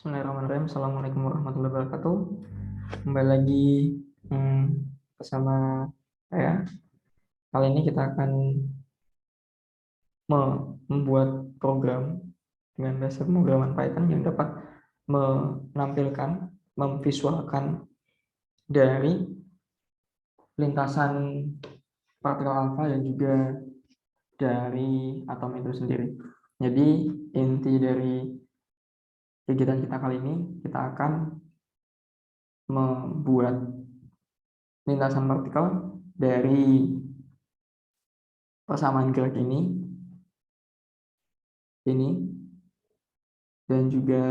Bismillahirrahmanirrahim. Assalamualaikum warahmatullahi wabarakatuh. Kembali lagi bersama saya. Kali ini kita akan membuat program dengan dasar pemrograman Python yang dapat menampilkan, memvisualkan dari lintasan partikel alfa dan juga dari atom itu sendiri. Jadi inti dari kegiatan kita kali ini, kita akan membuat lintasan partikel dari persamaan gerak ini dan juga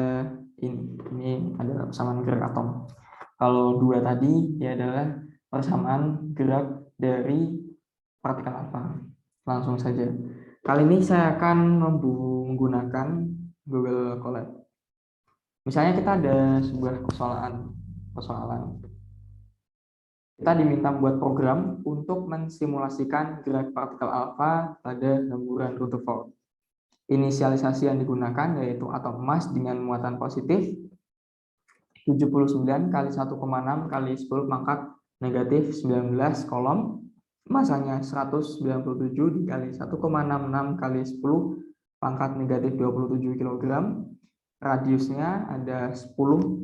ini adalah persamaan gerak atom. Kalau dua tadi dia adalah persamaan gerak dari partikel alfa. Langsung saja. Kali ini saya akan menggunakan Google Colab. Misalnya kita ada sebuah persoalan. Kita diminta membuat program untuk mensimulasikan gerak partikel alfa pada lemburan Rutherford. Inisialisasi yang digunakan yaitu atom emas dengan muatan positif 79 kali 1,6 kali 10 pangkat negatif 19 kolom, masanya 197 dikali 1,66 kali 10 pangkat negatif 27 kg, radiusnya ada 10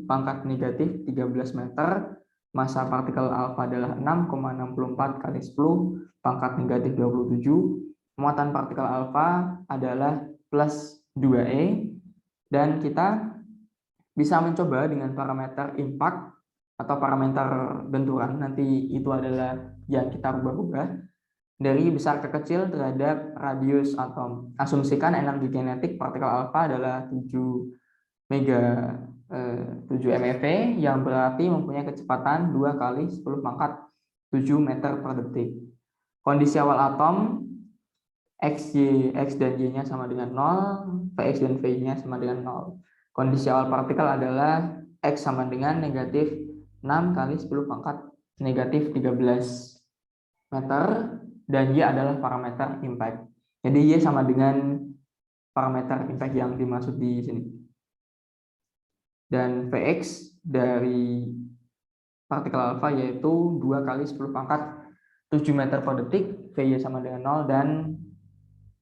pangkat negatif 13 meter, masa partikel alfa adalah 6,64 kali 10 pangkat negatif 27, muatan partikel alfa adalah plus 2E, dan kita bisa mencoba dengan parameter impact atau parameter benturan. Nanti itu adalah yang kita rubah-rubah dari besar ke kecil terhadap radius atom. Asumsikan energi kinetik partikel alfa adalah 7 MeV yang berarti mempunyai kecepatan 2 kali 10 pangkat 7 meter per detik. Kondisi awal atom X dan Y-nya sama dengan 0, Vx dan Vy-nya sama dengan 0. Kondisi awal partikel adalah X sama dengan negatif 6 kali 10 pangkat negatif 13 meter, dan Y adalah parameter impact. Jadi Y sama dengan parameter impact yang dimaksud di sini. Dan Vx dari partikel alfa yaitu 2 kali 10 pangkat 7 meter per detik, Vy sama dengan 0, dan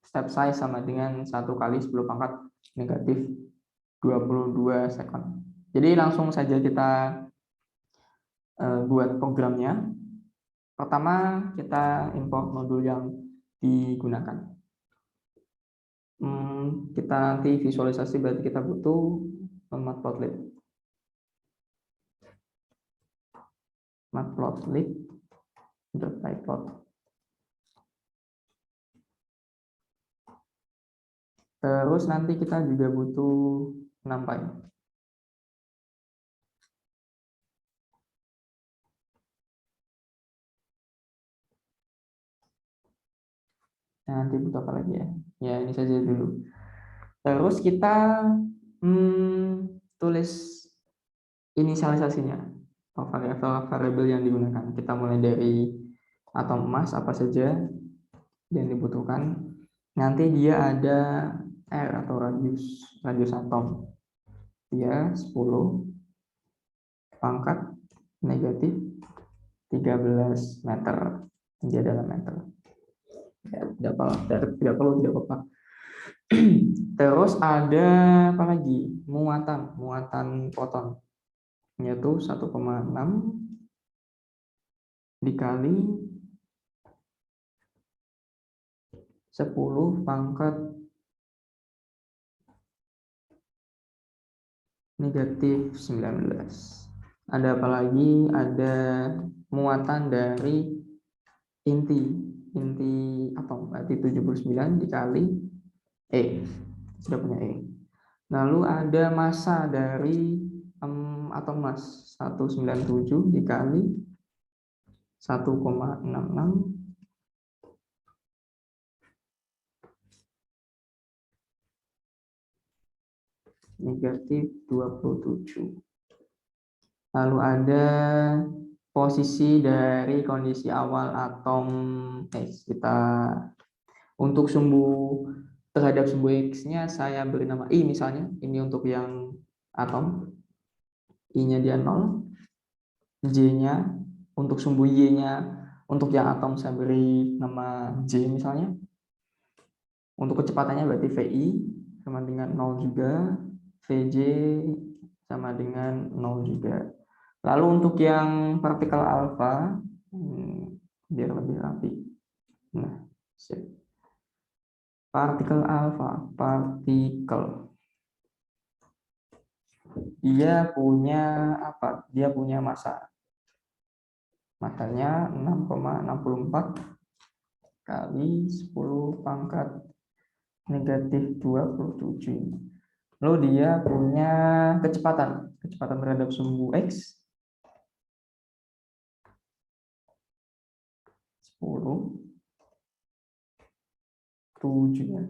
step size sama dengan 1 kali 10 pangkat negatif 22 second. Jadi langsung saja kita buat programnya. Pertama kita import modul yang digunakan. Kita nanti visualisasi berarti kita butuh matplotlib. Matplotlib.pyplot. Terus nanti kita juga butuh NumPy. Nah, nanti butuh apa lagi ya? Ya ini saja dulu. Terus kita tulis inisialisasinya, variabel yang digunakan. Kita mulai dari atom emas apa saja yang dibutuhkan. Nanti dia ada R atau radius atom. Dia 10 pangkat negatif 13 meter. Dia adalah meter. Ya, tidak apa-apa. Terus ada apa lagi? Muatan proton, yaitu 1,6 dikali 10 pangkat negatif 19. Ada apa lagi? Ada muatan dari inti atom, berarti 79 dikali E. Sudah punya E. Lalu ada massa dari atom emas 197 dikali 1,66 negatif 27. Lalu ada posisi dari kondisi awal atom X. Kita untuk sumbu terhadap sumbu X-nya saya beri nama I misalnya. Ini untuk yang atom, I-nya dia 0, J-nya untuk sumbu Y-nya untuk yang atom saya beri nama J misalnya. Untuk kecepatannya berarti VI sama dengan 0 juga, VJ sama dengan 0 juga. Lalu untuk yang partikel alfa, biar lebih rapi. Nah, partikel alfa, dia punya apa? Dia punya massa. Massanya 6,64 kali 10 pangkat negatif 27. Lalu dia punya kecepatan terhadap sumbu X 10 7 ya.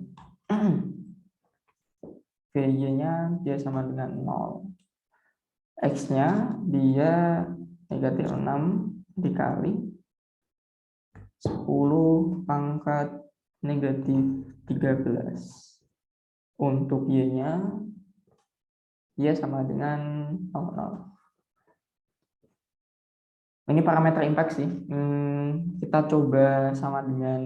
VY-nya dia sama dengan 0. X-nya dia negatif 6 dikali 10 pangkat negatif 13. Untuk Y-nya dia sama dengan 0. Ini parameter impact sih. Kita coba sama dengan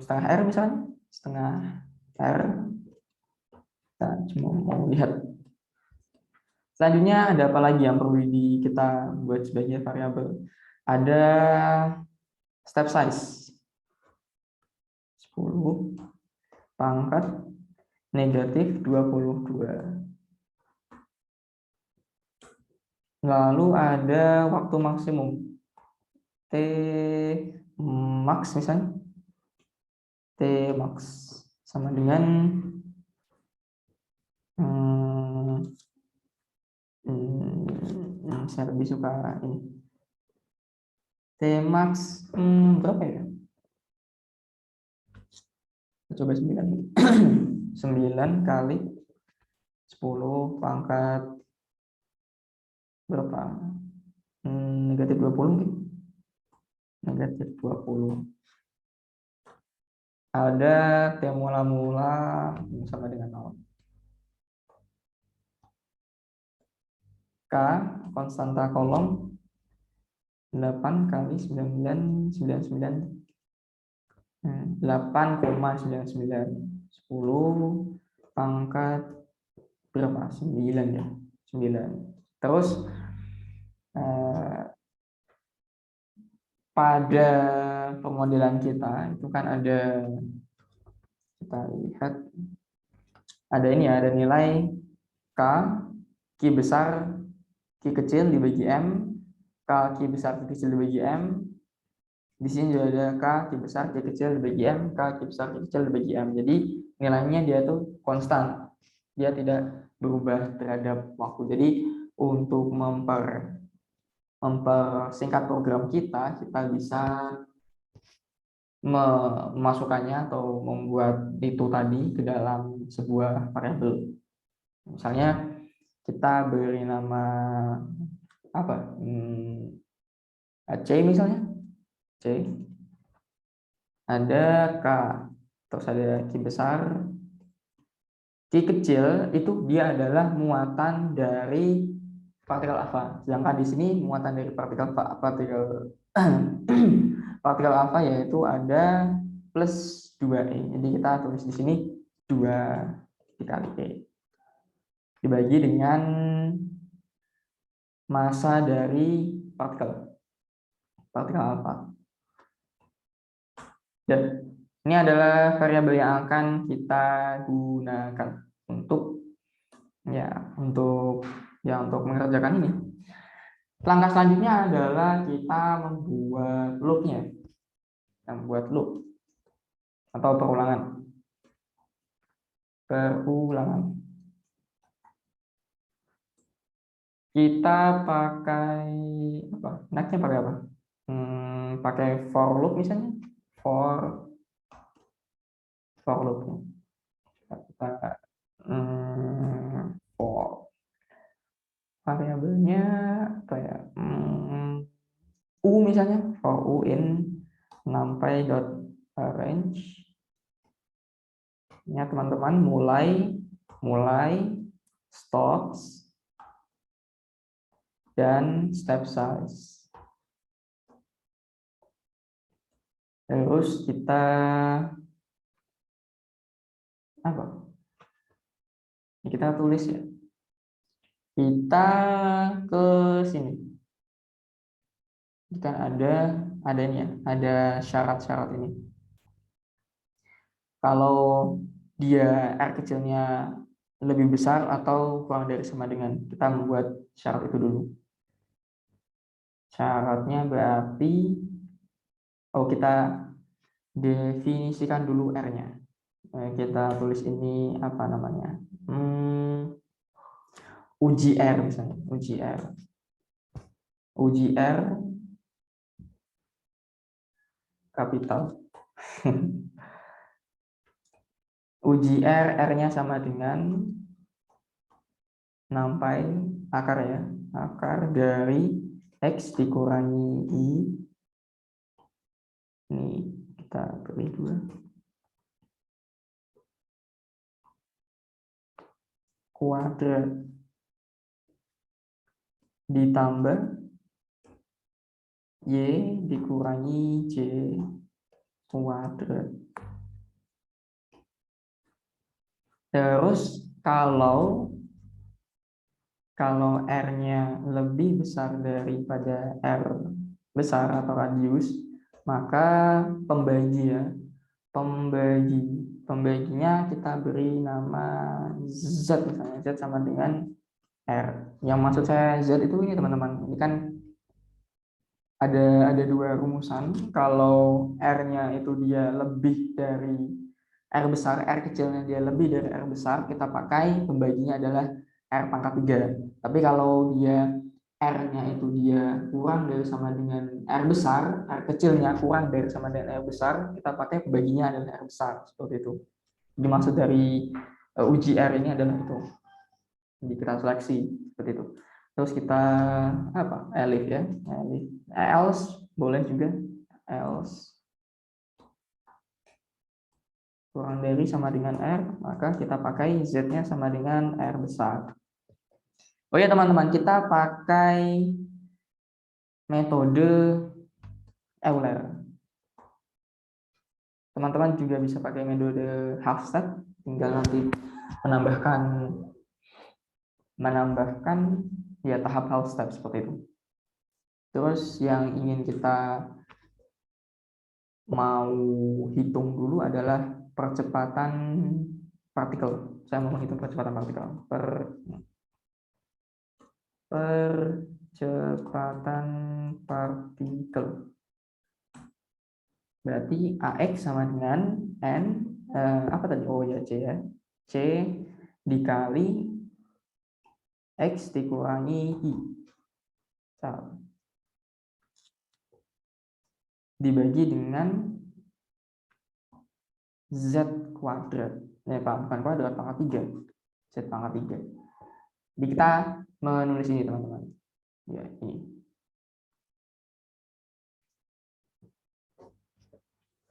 setengah R misalnya. Setengah R. Kita cuma mau lihat. Selanjutnya ada apa lagi yang perlu kita buat sebagai variabel? Ada step size. 10 pangkat negatif 22. Lalu ada waktu maksimum. T max misalnya. T max sama dengan saya lebih suka ini. T max berapa ya? Coba 9. 9 kali 10 pangkat berapa? Negatif 20 mungkin. Negatif 20. Ada T mula-mula sama dengan 0. K konstanta kolom 8 kali 8,99 10 pangkat berapa? 9 ya. 9. Terus pada pemodelan kita itu kan ada, kita lihat ada ini ya, ada nilai K, Q besar, Q kecil dibagi M, K Q besar Q kecil dibagi M. Di sini juga ada K Q besar Q kecil dibagi M, K Q besar Q kecil dibagi M. Jadi nilainya dia tuh konstan, dia tidak berubah terhadap waktu. Jadi untuk mempersingkat program kita bisa memasukkannya atau membuat itu tadi ke dalam sebuah variabel. Misalnya kita beri nama apa? C misalnya. C. Ada K, terus ada Q besar. Q kecil itu dia adalah muatan dari partikel alfa. Sedangkan di sini muatan dari partikel partikel alfa yaitu ada plus 2E. Jadi kita tulis di sini 2 dikali E. Dibagi dengan massa dari partikel alfa. Dan ini adalah variabel yang akan kita gunakan untuk mengerjakan ini. Langkah selanjutnya adalah kita membuat loop-nya. Membuat loop atau perulangan. Kita pakai apa? Next-nya pakai apa? Pakai for loop misalnya. For loop. Kita for variabelnya apa ya? U misalnya, for U in numpy.range. Ya teman-teman, mulai stocks, dan step size. Terus kita apa? Kita tulis ya. Kita ke sini. Kan ada ini ya, ada syarat-syarat ini. Kalau dia R kecilnya lebih besar atau kurang dari sama dengan, kita membuat syarat itu dulu. Syaratnya berarti, kita definisikan dulu R-nya. Kita tulis ini apa namanya? Uji R misalnya, uji R. Uji R kapital. Uji R, R-nya sama dengan sampai akar ya, akar dari X dikurangi I, ini kita beri 2 kuadrat ditambah Y dikurangi J kuadrat. Terus kalau R-nya lebih besar daripada R besar atau radius, maka pembaginya kita beri nama Z misalnya, Z sama dengan R. Yang maksud saya Z itu ini teman-teman, ini kan ada 2 rumusan. Kalau R-nya itu dia lebih dari R besar, R kecilnya dia lebih dari R besar, kita pakai pembaginya adalah R pangkat 3. Tapi kalau dia R-nya itu dia kurang dari sama dengan R besar, R kecilnya kurang dari sama dengan R besar, kita pakai pembaginya adalah R besar, seperti itu. Jadi maksud dari uji R ini adalah itu. Jadi kita seleksi seperti itu. Terus kita apa? Elif ya, elif. Else boleh juga, else kurang dari sama dengan R, maka kita pakai Z-nya sama dengan R besar. Oh ya teman-teman, kita pakai metode Euler. Teman-teman juga bisa pakai metode half step, tinggal nanti menambahkan ya tahap half step seperti itu. Terus yang ingin kita mau hitung dulu adalah percepatan partikel. Saya mau menghitung percepatan partikel. Percepatan partikel. Berarti AX sama dengan N, apa tadi? Oh ya, C ya. C dikali X dikurangi I. Dibagi dengan Z kuadrat. Bukan kuadrat, pangkat 3. Z pangkat 3. Jadi kita menulis ini teman-teman. Ya, ini.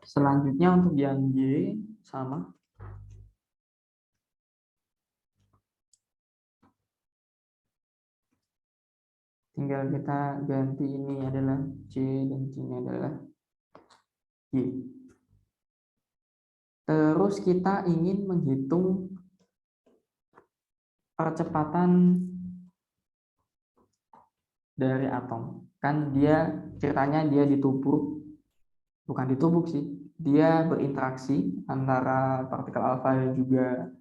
Selanjutnya untuk yang Y sama. Tinggal kita ganti ini adalah C dan C-nya adalah Y. Terus kita ingin menghitung percepatan dari atom. Kan ceritanya dia bukan ditubuk sih, dia berinteraksi antara partikel alfa dan juga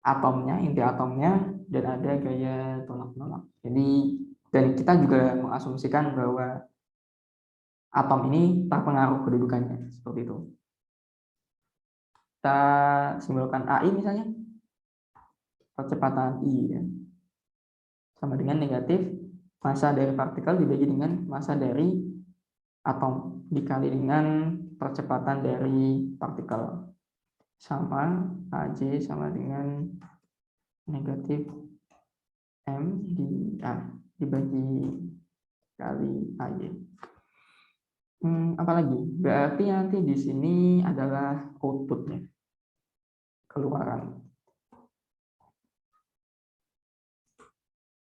atomnya, inti atomnya, dan ada gaya tolak-menolak. Jadi, dan kita juga mengasumsikan bahwa atom ini terpengaruh kedudukannya, seperti itu. Kita simbolkan AI misalnya, percepatan I ya, sama dengan negatif massa dari partikel dibagi dengan massa dari atom dikali dengan percepatan dari partikel, sama AJ sama dengan negatif M di A dibagi kali AJ. Apalagi berarti nanti di sini adalah outputnya, keluaran.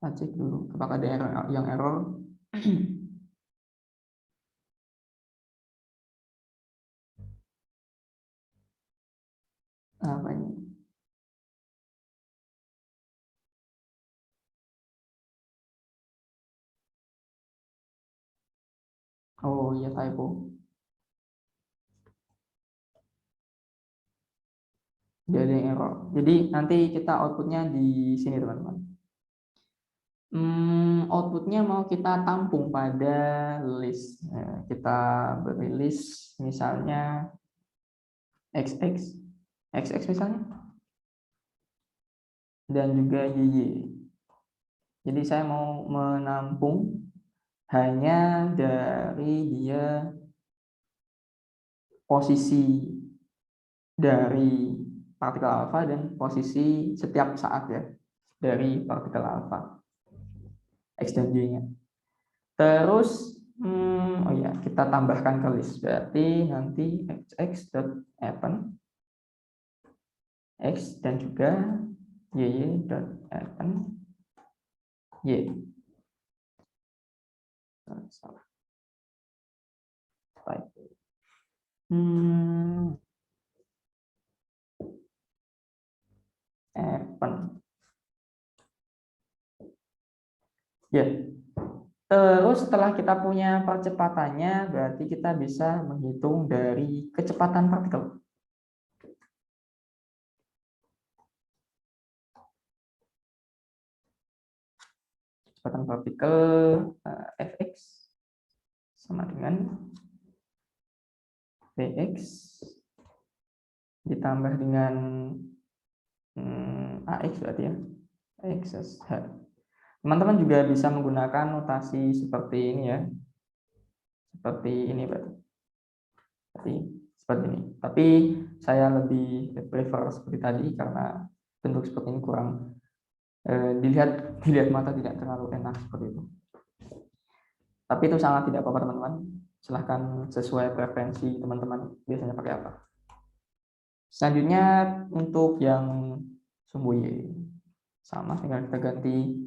Kita cek dulu apakah ada error yang error. Apa ini? Oh iya, typo. Jadi yang error. Jadi nanti kita outputnya di sini teman-teman. Outputnya mau kita tampung pada list. Nah, kita beri list misalnya XX, XX misalnya, dan juga YY. Jadi saya mau menampung hanya dari dia posisi dari partikel alfa dan posisi setiap saat ya dari partikel alfa, X dan Y-nya. Terus oh ya, kita tambahkan ke list, berarti nanti xx.append x dan juga yy.append y. Salah. Append ya. Terus setelah kita punya percepatannya, berarti kita bisa menghitung dari kecepatan partikel. Kecepatan partikel Fx sama dengan Vx ditambah dengan Ax berarti ya, X H. Teman-teman juga bisa menggunakan notasi seperti ini ya, seperti ini berarti seperti ini. Tapi saya lebih prefer seperti tadi karena bentuk seperti ini kurang dilihat mata tidak terlalu enak seperti itu. Tapi itu sangat tidak apa-apa teman-teman. Silahkan sesuai preferensi teman-teman biasanya pakai apa. Selanjutnya untuk yang sumbu Y sama, tinggal kita ganti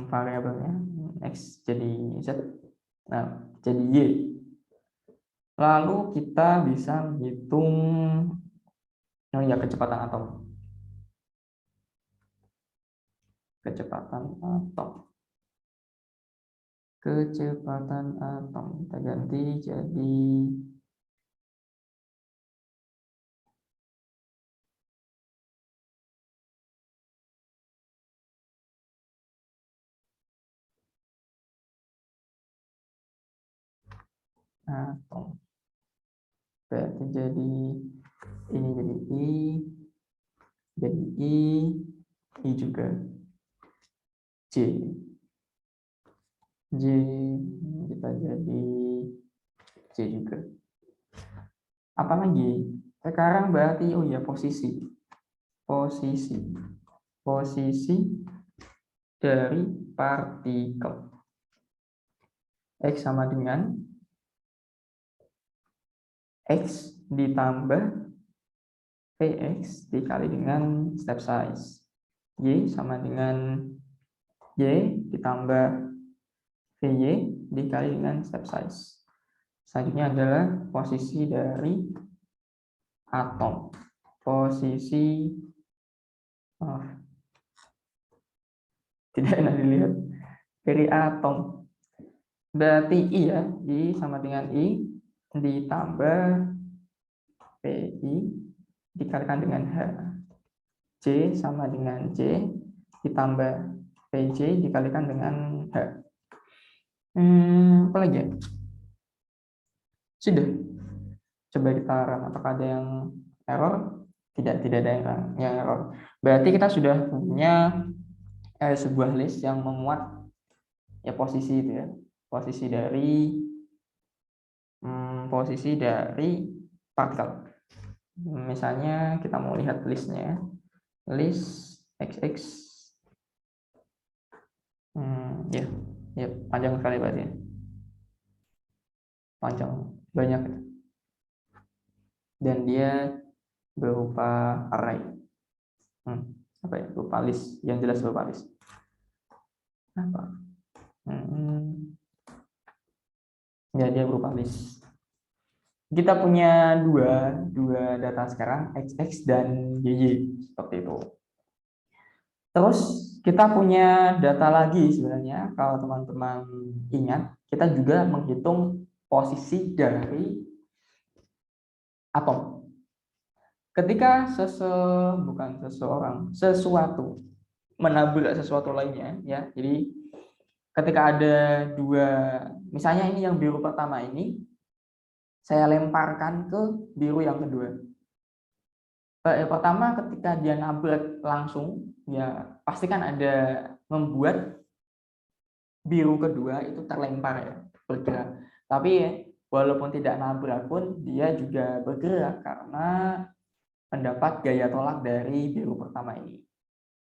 variabelnya X jadi Z, nah jadi Y. Lalu kita bisa menghitung kecepatan atom. Kecepatan atom kita ganti jadi atom. Berarti jadi ini jadi I juga J kita jadi C juga. Apalagi sekarang berarti oh ya posisi dari partikel X sama dengan X ditambah Vx dikali dengan step size, Y sama dengan Y ditambah Vy dikali dengan step size. Selanjutnya adalah posisi dari atom. Tidak enak dilihat. Dari atom. Berarti I ya, I sama dengan I ditambah Pi dikalikan dengan H. J sama dengan J ditambah Pj dikalikan dengan H. Apa lagi ya? Sudah. Coba kita run, apakah ada yang error? Tidak ada yang error. Berarti kita sudah punya sebuah list yang memuat ya posisi itu ya. Posisi dari partikel. Misalnya kita mau lihat listnya, list XX, ya panjang sekali berarti ya. Panjang, banyak ya. Dan dia berupa array, berupa list, yang jelas berupa list. apa? Ya, dia berupa list. Kita punya dua data sekarang, XX dan YY, seperti itu. Terus kita punya data lagi sebenarnya, kalau teman-teman ingat, kita juga menghitung posisi dari atom. Ketika sesuatu menabrak sesuatu lainnya, ya. Jadi ketika ada dua, misalnya ini yang biru pertama ini, saya lemparkan ke biru yang kedua. Pertama ketika dia nabrak langsung, ya pasti kan ada membuat biru kedua itu terlempar ya, bergerak. Tapi ya, walaupun tidak nabrak pun dia juga bergerak karena mendapat gaya tolak dari biru pertama ini.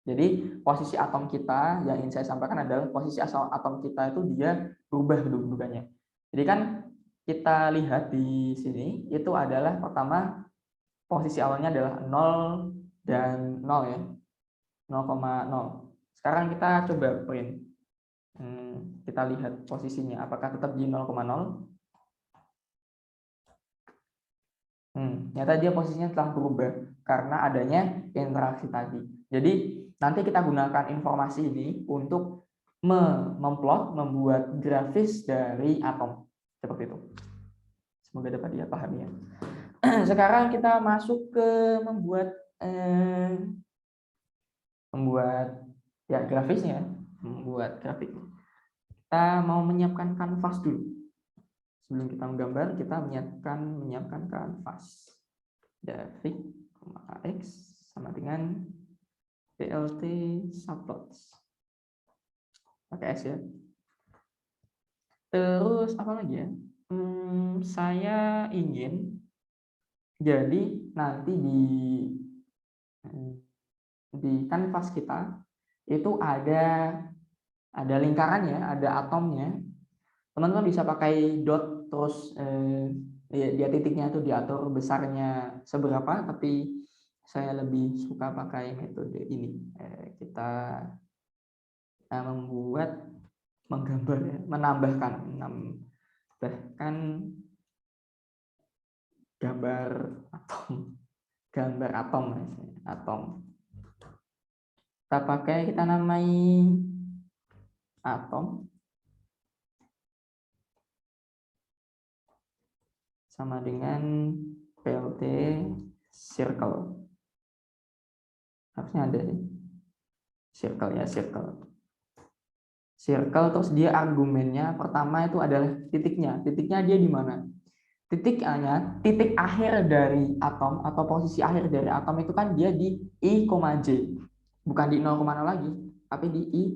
Jadi posisi atom kita yang ingin saya sampaikan adalah posisi asal atom kita itu dia berubah kedudukannya. Jadi kan kita lihat di sini itu adalah pertama posisi awalnya adalah 0 dan 0 ya. 0,0. Sekarang kita coba print. Kita lihat posisinya apakah tetap di 0,0. Ternyata dia posisinya telah berubah karena adanya interaksi tadi. Jadi nanti kita gunakan informasi ini untuk memplot, membuat grafis dari atom seperti itu. Semoga dapat dipahami ya. Sekarang kita masuk ke membuat ya grafisnya, membuat grafik. Kita mau menyiapkan kanvas dulu. Sebelum kita menggambar, kita menyiapkan kanvas. Grafik, X sama dengan plt subplots. Pakai S ya. Terus apa lagi ya? Saya ingin jadi nanti di kanvas kita itu ada lingkarannya, ada atomnya. Teman-teman bisa pakai dot terus dia titiknya itu diatur besarnya seberapa, tapi saya lebih suka pakai metode ini. Kita menggambar ya, menambahkan gambar atom. Kita namai atom sama dengan plt circle. Harusnya ada circle ya, circle terus dia argumennya pertama itu adalah titiknya dia di mana, titik akhir dari atom atau posisi akhir dari atom itu kan dia di I, J, bukan di 0,0 lagi tapi di I,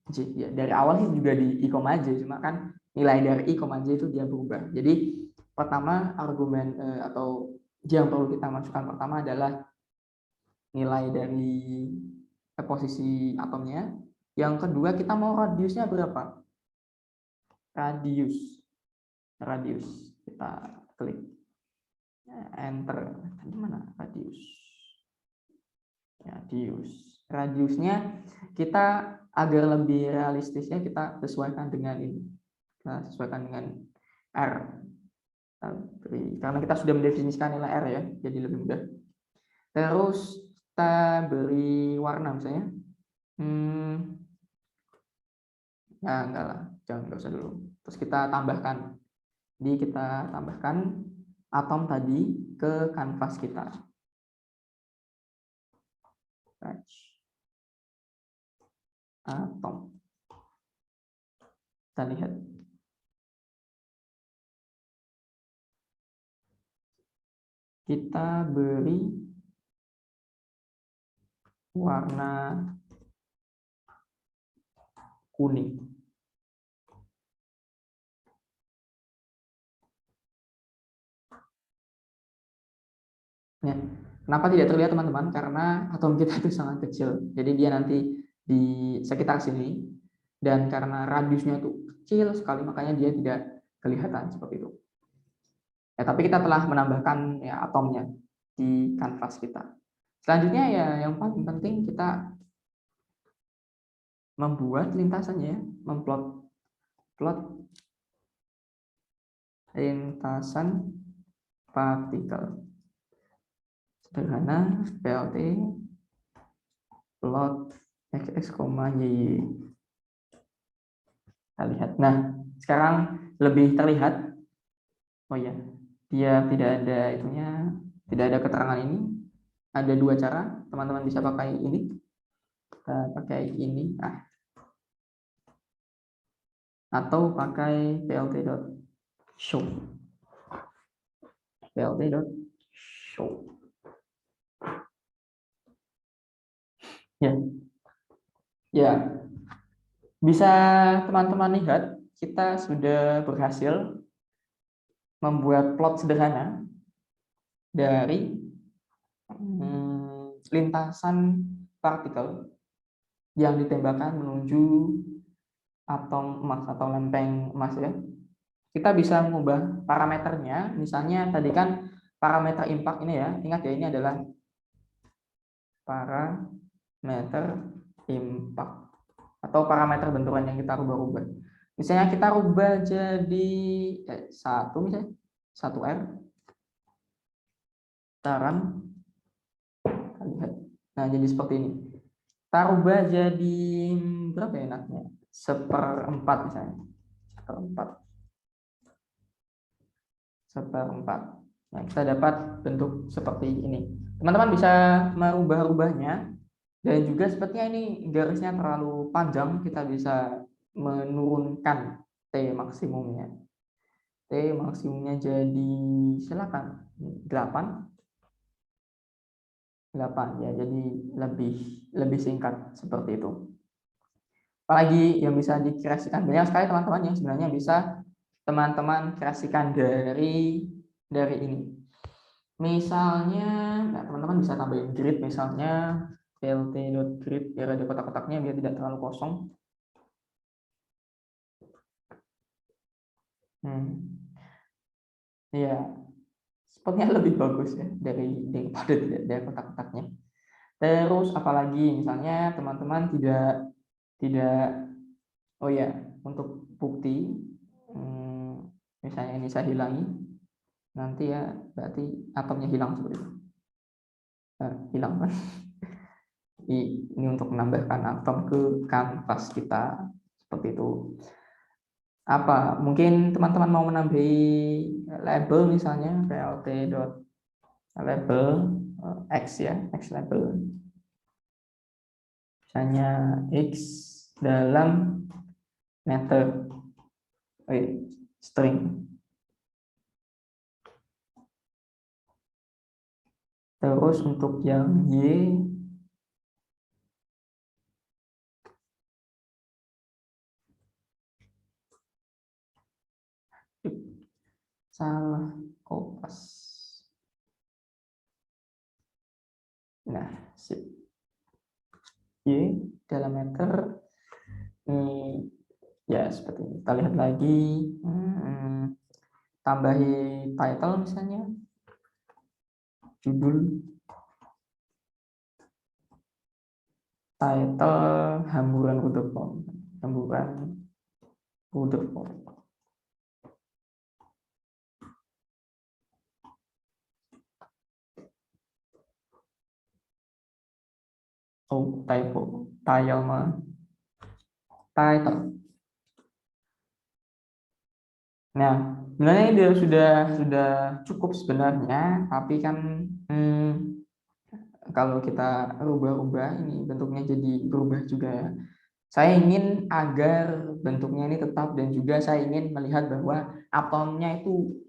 J ya. Dari awal sih juga di I, J, cuma kan nilai dari I, J itu dia berubah. Jadi pertama argumen atau yang perlu kita masukkan pertama adalah nilai dari posisi atomnya. Yang kedua kita mau radiusnya berapa? Radius kita klik enter. Di mana radiusnya kita agar lebih realistisnya kita sesuaikan dengan ini, R, karena kita sudah mendefinisikan nilai R ya, jadi lebih mudah. Terus kita beri warna misalnya ya enggak lah, enggak usah dulu. Terus kita tambahkan atom tadi ke kanvas kita. Atom. Kita lihat. Kita beri warna kuning. Ya. Kenapa tidak terlihat teman-teman? Karena atom kita itu sangat kecil. Jadi dia nanti di sekitar sini. Dan karena radiusnya itu kecil sekali, makanya dia tidak kelihatan seperti itu. Ya, tapi kita telah menambahkan ya atomnya di kanvas kita. Selanjutnya ya yang paling penting kita membuat lintasannya, memplot lintasan partikel. Sederhana, PLT plot x, y. Kita lihat. Nah, sekarang lebih terlihat. Oh ya, dia tidak ada itunya, tidak ada keterangan ini. Ada dua cara, teman-teman bisa pakai ini. Kita pakai ini. Atau pakai plt.show. plt.show. Ya, bisa teman-teman lihat kita sudah berhasil membuat plot sederhana dari lintasan partikel yang ditembakkan menuju atom emas atau lempeng emas ya. Kita bisa mengubah parameternya, misalnya tadi kan parameter impact ini ya, ingat ya ini adalah parameter impact atau parameter benturan yang kita rubah-rubah. Misalnya kita rubah jadi 1 misalnya, 1R. Sekarang lihat. Nah, jadi seperti ini. Kita rubah jadi berapa ya enaknya? 1/4 misalnya. 1/4. Nah, kita dapat bentuk seperti ini. Teman-teman bisa merubah-rubahnya. Dan juga sepertinya ini garisnya terlalu panjang, kita bisa menurunkan T maksimumnya. T maksimumnya jadi silakan 8 ya, jadi lebih singkat seperti itu. Apalagi yang bisa dikreasikan banyak sekali teman-teman yang sebenarnya bisa teman-teman kreasikan dari ini. Misalnya, teman-teman bisa tambahin grid misalnya plt.grid biar ada kotak-kotaknya biar tidak terlalu kosong. Ya, sepertinya lebih bagus ya daripada tidak ada kotak-kotaknya. Terus apalagi misalnya teman-teman tidak oh ya, untuk bukti misalnya ini saya hilangi nanti ya, berarti atomnya hilang seperti itu. Hilang kan? Ini untuk menambahkan atom ke kanvas kita seperti itu. Apa mungkin teman-teman mau menambahi label misalnya plt.label x ya, x label misalnya x dalam meter string. Terus untuk yang y salah kopas. Nah, sip. Y dalam meter ini ya seperti ini. Kita lihat lagi, tambahi title misalnya, judul, title hamburan Rutherford, oh typo, title. Nah, sebenarnya ini sudah cukup sebenarnya, tapi kan kalau kita rubah-rubah ini bentuknya jadi berubah juga. Saya ingin agar bentuknya ini tetap dan juga saya ingin melihat bahwa atomnya itu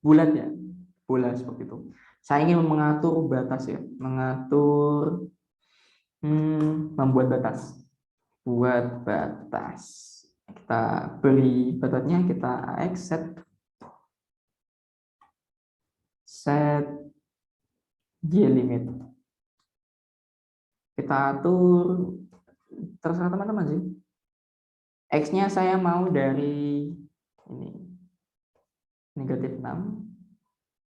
bulat ya, bulat seperti itu. Saya ingin mengatur batas ya, membuat batas, buat batas. Kita beri batasnya, kita AX set G limit. Kita atur terserah teman-teman sih. X-nya saya mau dari ini -6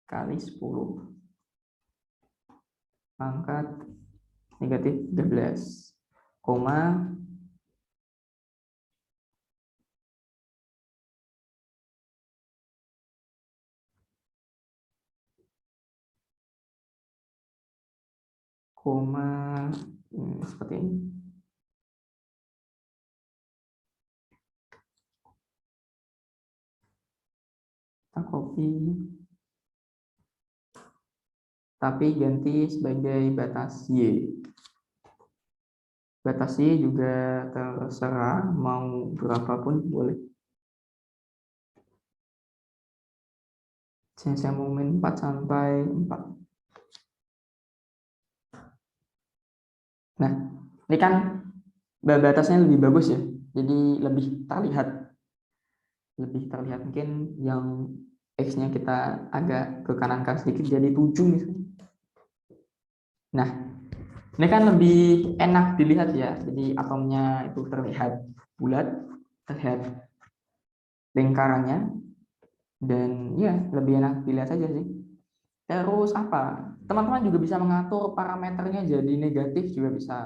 kali 10 pangkat -13, koma seperti ini. Kita copy, tapi ganti sebagai batas Y. Batas Y juga terserah, mau berapapun boleh. Saya mau main 4 sampai 4. Nah, ini kan batasnya lebih bagus ya. Jadi lebih terlihat mungkin yang X-nya kita agak ke kanan sedikit jadi 7 misalnya. Nah, ini kan lebih enak dilihat ya. Jadi atomnya itu terlihat bulat, terlihat lingkarannya, dan ya lebih enak dilihat saja sih. Terus apa? Teman-teman juga bisa mengatur parameternya jadi negatif juga bisa.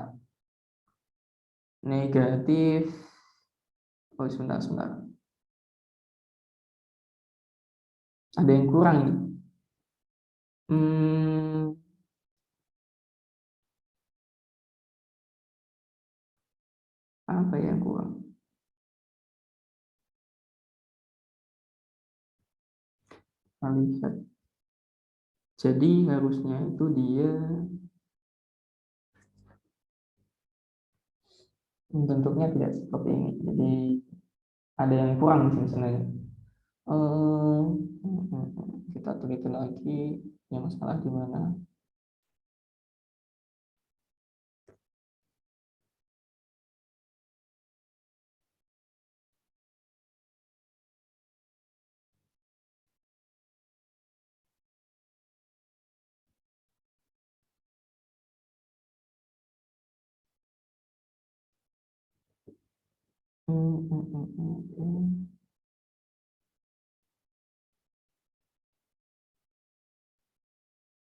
Negatif. Oh, sebentar. Ada yang kurang ini. Apa yang kurang? Kita lihat. Jadi harusnya itu dia bentuknya tidak seperti ini. Jadi ada yang kurang di sini sebenarnya. Kita teliti lagi yang salah di mana.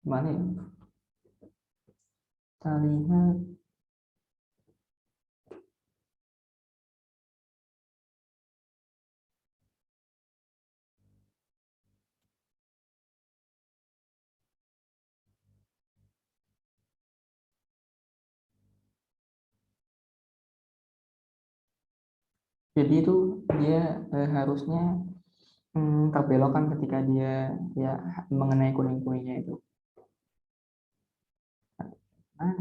Mana ya? Kita lihat. Jadi itu dia harusnya terbelokkan ketika dia ya mengenai kuning-kuningnya itu. Nah,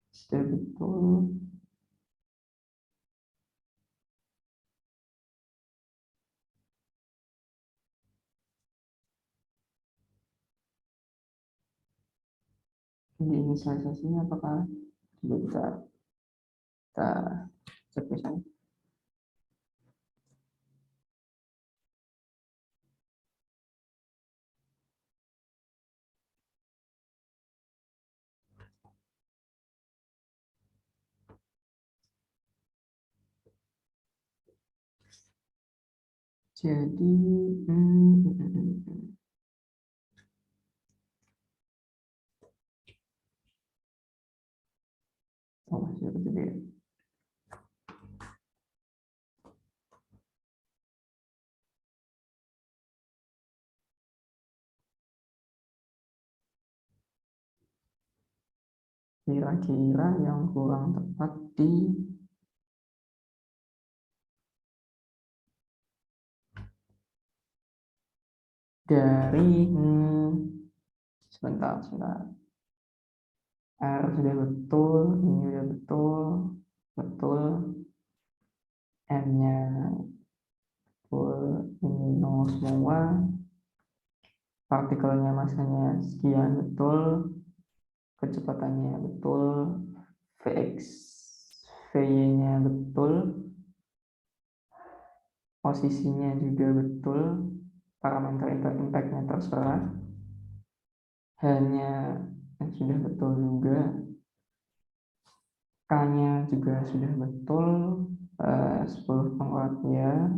sudah betul. Di inisialisasinya apakah juga bisa kita cek misalnya. Jadi oh masih begitu ya. Kira-kira yang kurang tepat di dari sebentar. R sudah betul, ini sudah betul, M-nya betul, ini nol semua, partikelnya masanya sekian betul, kecepatannya betul, Vx, Vy-nya betul, posisinya juga betul, parameter impact-nya terserah, H-nya sudah betul juga, K-nya juga sudah betul, 10 penguat ya,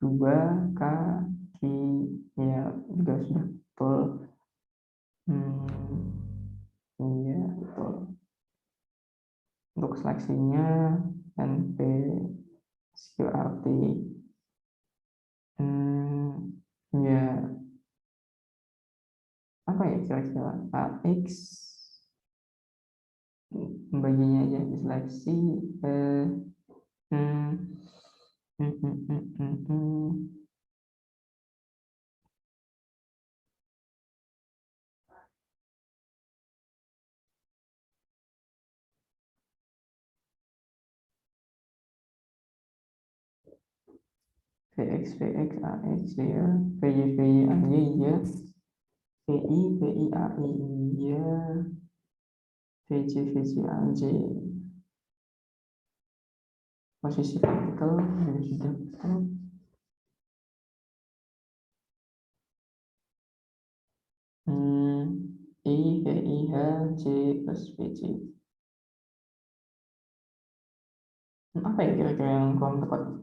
2 kaki ya juga sudah betul. Untuk seleksinya NP SQRT ya apa ya kira-kira AX baginya aja diseleksi hmm, hmm, hmm, hmm, hmm, hmm. VX VX AX ya VY VY AY ya VI VI AI ya VJ VJ AJ posisi partikel ya sudah betul. I VI H J plus VJ apa ya kira-kira yang kurang tepat?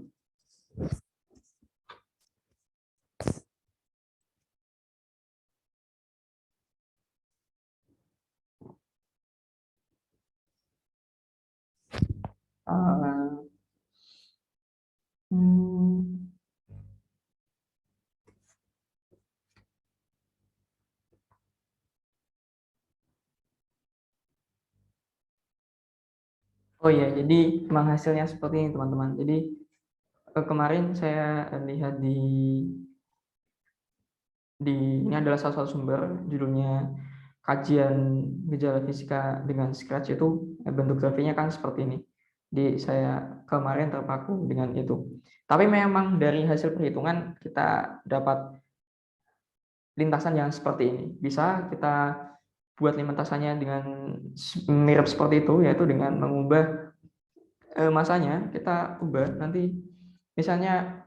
Uh, hmm, oh ya, jadi memang hasilnya seperti ini teman-teman. Jadi kemarin saya lihat di ini adalah salah satu sumber judulnya kajian gejala fisika dengan Scratch itu bentuk grafiknya kan seperti ini. Jadi saya kemarin terpaku dengan itu. Tapi memang dari hasil perhitungan kita dapat lintasan yang seperti ini. Bisa kita buat lintasannya dengan mirip seperti itu, yaitu dengan mengubah masanya. Kita ubah nanti misalnya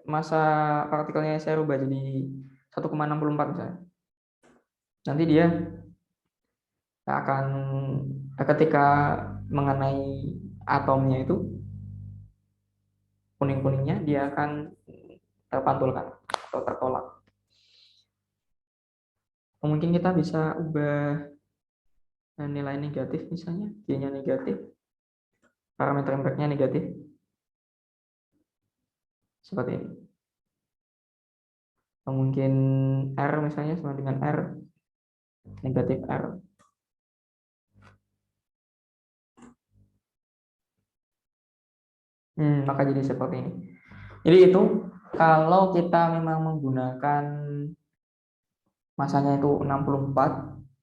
masa partikelnya saya ubah jadi 1,64 misalnya. Nanti dia akan ketika mengenai atomnya itu kuning-kuningnya dia akan terpantulkan atau tertolak. Mungkin kita bisa ubah nilai negatif misalnya, y-nya negatif, parameter impact-nya negatif, seperti ini. Mungkin R misalnya sama dengan R, negatif R. Maka jadi seperti ini. Jadi itu kalau kita memang menggunakan masanya itu 64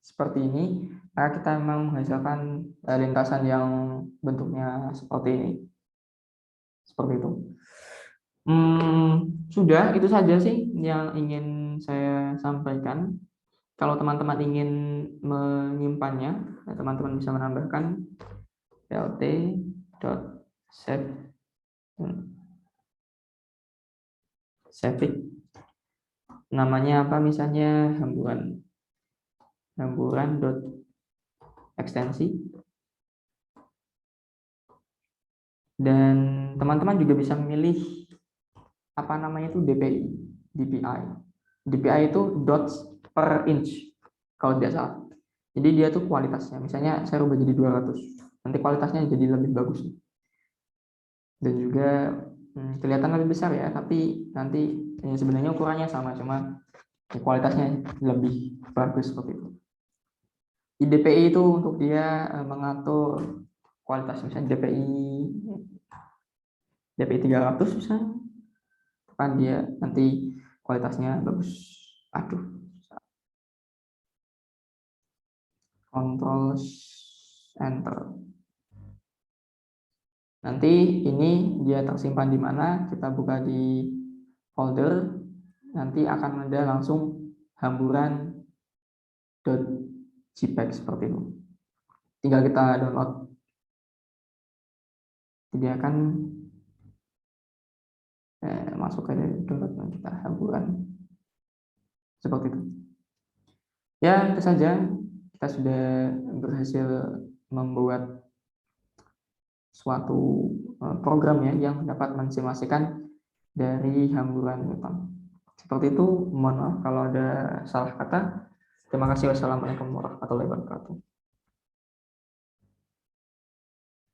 seperti ini, maka kita memang menghasilkan lintasan yang bentuknya seperti ini. Seperti itu. Sudah, itu saja sih yang ingin saya sampaikan. Kalau teman-teman ingin menyimpannya, teman-teman bisa menambahkan plt.save namanya apa misalnya hamburan dot ekstensi, dan teman-teman juga bisa memilih apa namanya itu DPI itu dots per inch kalau tidak salah. Jadi dia tuh kualitasnya, misalnya saya rubah jadi 200, nanti kualitasnya jadi lebih bagus dan juga kelihatan lebih besar ya, tapi nanti sebenarnya ukurannya sama, cuma kualitasnya lebih bagus seperti itu. Di DPI itu untuk dia mengatur kualitas, misalnya DPI 300 misalnya, kan dia nanti kualitasnya bagus. Aduh, Ctrl Enter. Nanti ini dia tersimpan di mana, kita buka di folder, nanti akan ada langsung hamburan.jpeg seperti itu. Tinggal kita download. Dia akan masuk ke download kita hamburan seperti itu. Ya, itu saja. Kita sudah berhasil membuat suatu program ya yang dapat mensimulasikan dari hamburan neutron. Seperti itu, mohon maaf kalau ada salah kata. Terima kasih. Wassalamualaikum warahmatullahi wabarakatuh.